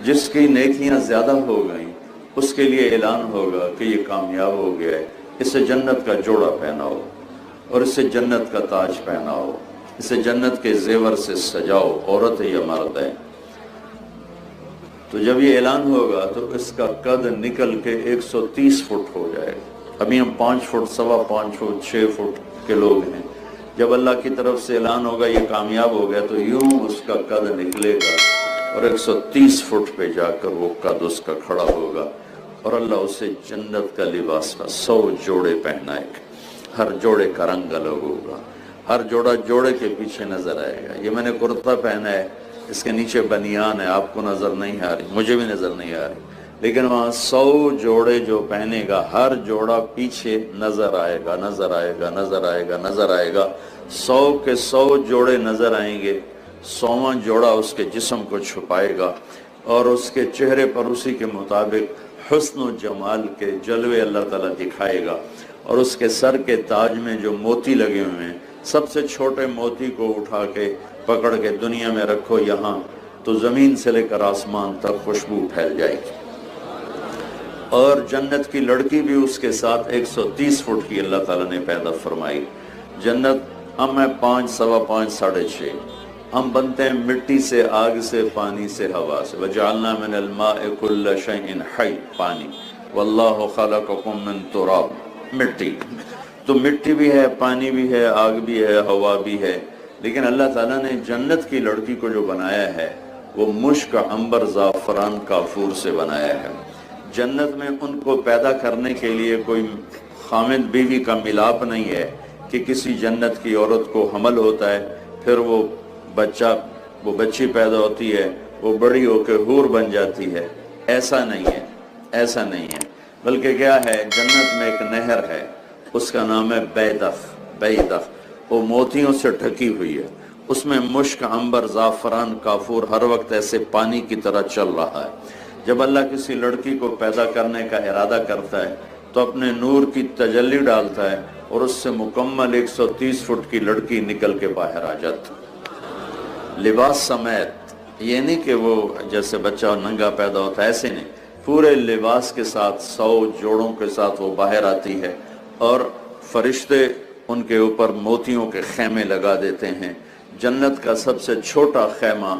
جس کی نیکیاں زیادہ ہو گئیں اس کے لیے اعلان ہوگا کہ یہ کامیاب ہو گیا ہے، اسے جنت کا جوڑا پہناؤ اور اسے جنت کا تاج پہناؤ، اسے جنت کے زیور سے سجاؤ، عورت ہے یا مرد ہے۔ تو جب یہ اعلان ہوگا تو اس کا قد نکل کے 130 فٹ ہو جائے گا۔ ابھی ہم 5 فٹ، 5.25 فٹ، 6 فٹ کے لوگ ہیں۔ جب اللہ کی طرف سے اعلان ہوگا یہ کامیاب ہو گیا تو یوں اس کا قد نکلے گا اور 130 فٹ پہ جا کر وہ قد اس کا کھڑا ہوگا، اور اللہ اسے جنت کا لباس کا 100 جوڑے پہنائے گا۔ ہر جوڑے کا رنگ الگ ہوگا، ہر جوڑا جوڑے کے پیچھے نظر آئے گا۔ یہ میں نے کرتا پہنا ہے، اس کے نیچے بنیان ہے، آپ کو نظر نہیں آ رہی، مجھے بھی نظر نہیں آ رہی، لیکن وہاں 100 جوڑے جو پہنے گا، ہر جوڑا پیچھے نظر آئے گا، نظر آئے گا، نظر آئے گا، نظر آئے گا۔ 100 کے 100 جوڑے نظر آئیں گے، 100واں جوڑا اس کے جسم کو چھپائے گا، اور اس کے چہرے پر اسی کے مطابق حسن و جمال کے جلوے اللہ تعالیٰ دکھائے گا، اور اس کے سر کے تاج میں جو موتی لگے ہوئے ہیں، سب سے چھوٹے موتی کو اٹھا کے پکڑ کے دنیا میں رکھو یہاں، تو زمین سے لے کر آسمان تک خوشبو پھیل جائے گی۔ اور جنت کی لڑکی بھی اس کے ساتھ 130 فٹ کی اللہ تعالیٰ نے پیدا فرمائی۔ جنت ہم ہے 5، 5.25، 6.5۔ ہم بنتے ہیں مٹی سے، آگ سے، پانی سے، ہوا سے۔ وَجَعَلْنَا مِنَ الْمَاءِ كُلَّ شَيْءٍ حَيٍّ، پانی۔ وَاللَّهُ خَلَقَكُم مِّن تُرَابٍ، مٹی۔ تو مٹی بھی ہے، پانی بھی ہے، آگ بھی ہے، ہوا بھی ہے، لیکن اللہ تعالیٰ نے جنت کی لڑکی کو جو بنایا ہے وہ مشک، عنبر، زعفران، کافور سے بنایا ہے۔ جنت میں ان کو پیدا کرنے کے لیے کوئی خامد بیوی کا ملاپ نہیں ہے کہ کسی جنت کی عورت کو حمل ہوتا ہے، پھر وہ بچی پیدا ہوتی ہے، وہ بڑی ہو کے حور بن جاتی ہے۔ ایسا نہیں ہے، ایسا نہیں ہے، بلکہ کیا ہے، جنت میں ایک نہر ہے، اس کا نام ہے بیدخ، وہ موتیوں سے ڈھکی ہوئی ہے، اس میں مشک، عنبر، زعفران، کافور ہر وقت ایسے پانی کی طرح چل رہا ہے۔ جب اللہ کسی لڑکی کو پیدا کرنے کا ارادہ کرتا ہے تو اپنے نور کی تجلی ڈالتا ہے، اور اس سے مکمل 130 فٹ کی لڑکی نکل کے باہر آ جاتی، لباس سمیت۔ یہ نہیں کہ وہ جیسے بچہ ننگا پیدا ہوتا ہے، ایسے نہیں، پورے لباس کے ساتھ 100 جوڑوں کے ساتھ وہ باہر آتی ہے، اور فرشتے ان کے اوپر موتیوں کے خیمے لگا دیتے ہیں۔ جنت کا سب سے چھوٹا خیمہ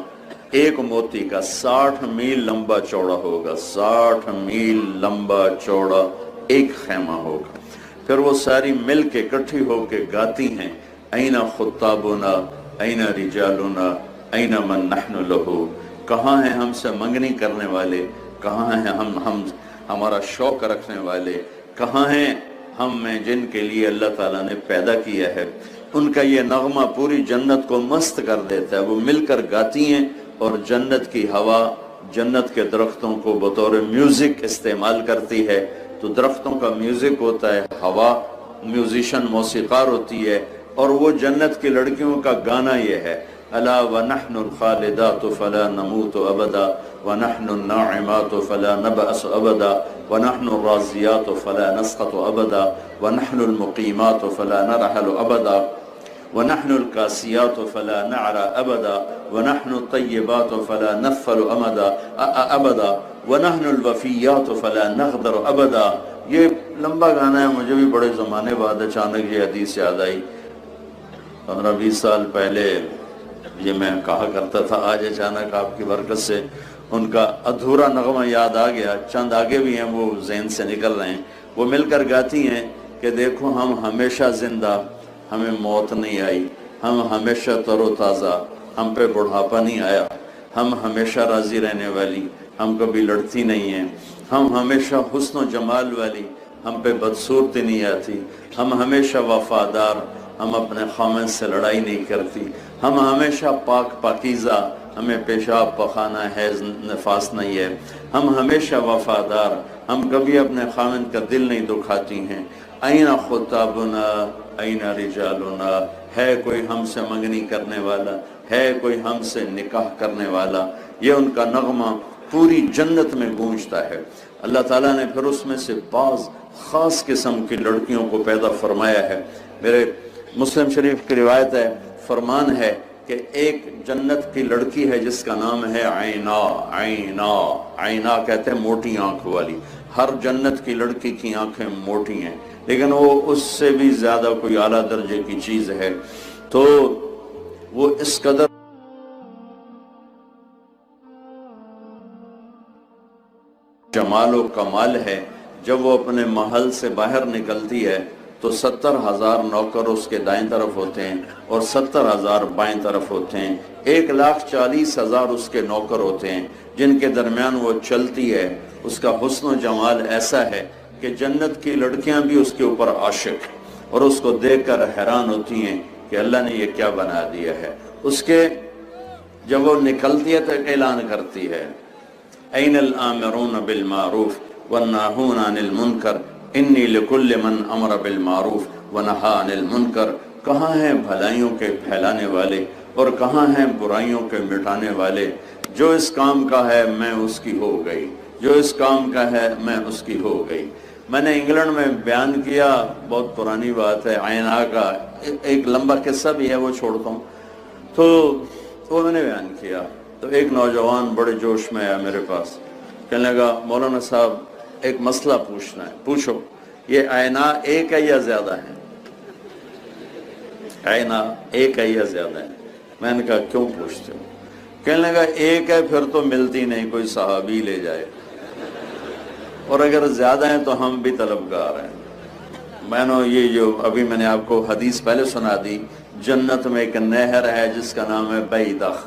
ایک موتی کا 60 میل لمبا چوڑا ہوگا، 60 میل لمبا چوڑا ایک خیمہ ہوگا۔ پھر وہ ساری مل کے اکٹھی ہو کے گاتی ہیں، این خطابنا، این رجالنا، این من نحن لہو، کہاں ہیں ہم سے منگنی کرنے والے، کہاں ہیں ہمارا شوق رکھنے والے، کہاں ہیں ہم میں جن کے لیے اللہ تعالیٰ نے پیدا کیا ہے۔ ان کا یہ نغمہ پوری جنت کو مست کر دیتا ہے، وہ مل کر گاتی ہیں، اور جنت کی ہوا جنت کے درختوں کو بطور میوزک استعمال کرتی ہے۔ تو درختوں کا میوزک ہوتا ہے، ہوا میوزیشن، موسیقار ہوتی ہے، اور وہ جنت کی لڑکیوں کا گانا یہ ہے، الا ونحن الخالدات فلا نموت ابدا، ونحن الناعمات فلا نبأس ابدا، ونحن الراضيات فلا نسقط ابدا، ونحن المقيمات فلا نرحل ابدا، ونحن الكاسيات فلا نعرى ابدا، ونحن الطيبات فلا نغفل ابدا، ونحن الوفيات فلا نغدر ابدا۔ یہ لمبا گانا ہے، مجھے بھی بڑے زمانے بعد اچانک یہ حدیث یاد آئی۔ 15-20 سال پہلے یہ میں کہا کرتا تھا، آج اچانک آپ کی برکت سے ان کا ادھورا نغمہ یاد آ گیا، چند آگے بھی ہیں وہ ذہن سے نکل رہے ہیں۔ وہ مل کر گاتی ہیں کہ دیکھو ہم ہمیشہ زندہ، ہمیں موت نہیں آئی، ہم ہمیشہ تر و تازہ، ہم پہ بڑھاپا نہیں آیا، ہم ہمیشہ راضی رہنے والی، ہم کبھی لڑتی نہیں ہیں، ہم ہمیشہ حسن و جمال والی، ہم پہ بدصورتی نہیں آتی، ہم ہمیشہ وفادار، ہم اپنے خامن سے لڑائی نہیں کرتی، ہم ہمیشہ پاک پاکیزہ، ہمیں پیشاب پخانہ حیض نفاس نہیں ہے، ہم ہمیشہ وفادار، ہم کبھی اپنے خامن کا دل نہیں دکھاتی ہیں۔ این خطابنا، این رجالنا، ہے کوئی ہم سے منگنی کرنے والا، ہے کوئی ہم سے نکاح کرنے والا۔ یہ ان کا نغمہ پوری جنت میں گونجتا ہے۔ اللہ تعالیٰ نے پھر اس میں سے بعض خاص قسم کی لڑکیوں کو پیدا فرمایا ہے۔ میرے مسلم شریف کی روایت ہے، فرمان ہے کہ ایک جنت کی لڑکی ہے جس کا نام ہے عینا. عینا عینا کہتے ہیں موٹی آنکھ والی. ہر جنت کی لڑکی کی آنکھیں موٹی ہیں، لیکن وہ اس سے بھی زیادہ کوئی اعلیٰ درجے کی چیز ہے. تو وہ اس قدر جمال و کمال ہے، جب وہ اپنے محل سے باہر نکلتی ہے تو 70,000 نوکر اس کے دائیں طرف ہوتے ہیں اور 70,000 بائیں طرف ہوتے ہیں. 1,40,000 اس کے نوکر ہوتے ہیں جن کے درمیان وہ چلتی ہے. اس کا حسن و جمال ایسا ہے کہ جنت کی لڑکیاں بھی اس کے اوپر عاشق ہیں اور اس کو دیکھ کر حیران ہوتی ہیں کہ اللہ نے یہ کیا بنا دیا ہے. اس کے جب وہ نکلتی ہے تو اعلان کرتی ہے این الآمرون بالمعروف والناہون عن المنکر انی لکل من امر بالمعروف ونہا عن المنکر. کہاں ہیں بھلائیوں کے پھیلانے والے اور کہاں ہیں برائیوں کے مٹانے والے؟ جو اس کام کا ہے میں اس کی ہو گئی، جو اس کام کا ہے میں اس کی ہو گئی. میں نے انگلینڈ میں بیان کیا، بہت پرانی بات ہے، عینا کا ایک لمبا قصہ بھی ہے، وہ چھوڑتا ہوں. تو وہ میں نے بیان کیا تو ایک نوجوان بڑے جوش میں آیا میرے پاس، کہنے لگا مولانا صاحب ایک مسئلہ پوچھنا ہے. پوچھو. یہ عینا ایک ہے یا زیادہ ہے؟ عینا ایک ہے یا زیادہ ہے؟ میں نے کہا کیوں پوچھتے ہو؟ کہنے لگا ایک ہے پھر تو ملتی نہیں، کوئی صحابی لے جائے، اور اگر زیادہ ہیں تو ہم بھی طلبگار ہیں. میں نے یہ جو ابھی میں نے آپ کو حدیث پہلے سنا دی، جنت میں ایک نہر ہے جس کا نام ہے بیدخ.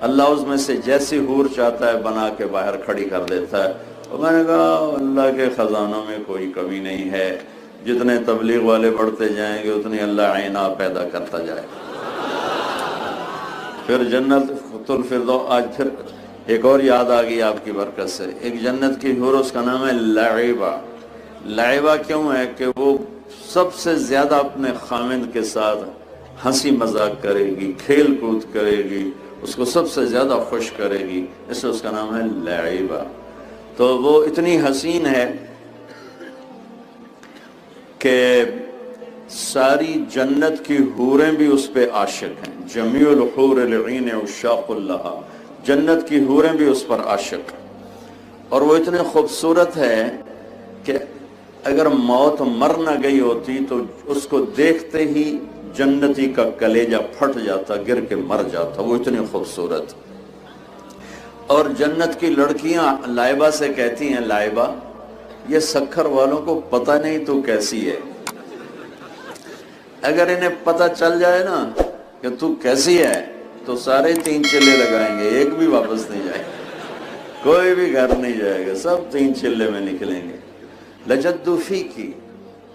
اللہ اس میں سے جیسی حور چاہتا ہے بنا کے باہر کھڑی کر دیتا ہے. اور میں نے کہا اللہ کے خزانوں میں کوئی کمی نہیں ہے، جتنے تبلیغ والے بڑھتے جائیں گے اتنی اللہ عینا پیدا کرتا جائے. پھر جنت الفردوس. آج پھر ایک اور یاد آ گئی آپ کی برکت سے. ایک جنت کی حور اس کا نام ہے لعیبہ. لعیبہ کیوں ہے کہ وہ سب سے زیادہ اپنے خامند کے ساتھ ہنسی مذاق کرے گی، کھیل کود کرے گی، اس کو سب سے زیادہ خوش کرے گی، اس لیے اس کا نام ہے لعیبہ. تو وہ اتنی حسین ہے کہ ساری جنت کی حوریں بھی اس پہ عاشق ہیں. جمیع الحور العین عشاق اللہ. جنت کی حوریں بھی اس پر عاشق ہیں، اور وہ اتنے خوبصورت ہے کہ اگر موت مر نہ گئی ہوتی تو اس کو دیکھتے ہی جنتی کا کلیجہ پھٹ جاتا، گر کے مر جاتا، وہ اتنی خوبصورت. اور جنت کی لڑکیاں لائبہ سے کہتی ہیں لائبہ یہ سکھر والوں کو پتہ نہیں تو کیسی ہے. اگر انہیں پتہ چل جائے نا کہ تو کیسی ہے تو سارے 3 چلے لگائیں گے، ایک بھی واپس نہیں جائے گا، کوئی بھی گھر نہیں جائے گا، سب 3 چلے میں نکلیں گے. لجدوا فیکی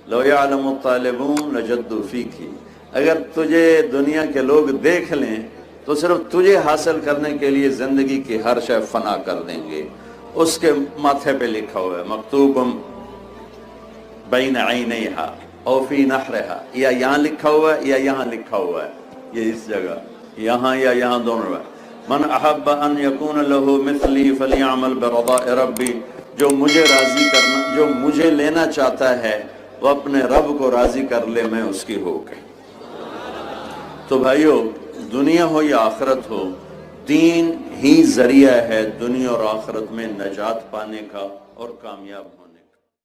لو یعلم الطالبون لجدوا فیکی. اگر تجھے دنیا کے لوگ دیکھ لیں تو صرف تجھے حاصل کرنے کے لیے زندگی کی ہر شے فنا کر دیں گے. اس کے ماتھے پہ لکھا ہوا ہے مکتوب بین عینیہا او فی نحرہا، یا یہاں لکھا ہوا ہے یا یہاں لکھا ہوا ہے، یہ اس جگہ یہاں یا یہاں دونوں ہے. من احب ان یکون لہ مثلی فلیعمل برضاء ربی. جو مجھے راضی کرنا، جو مجھے لینا چاہتا ہے وہ اپنے رب کو راضی کر لے، میں اس کی ہو گئی. تو بھائیو، دنیا ہو یا آخرت ہو، دین ہی ذریعہ ہے دنیا اور آخرت میں نجات پانے کا اور کامیاب ہونے کا.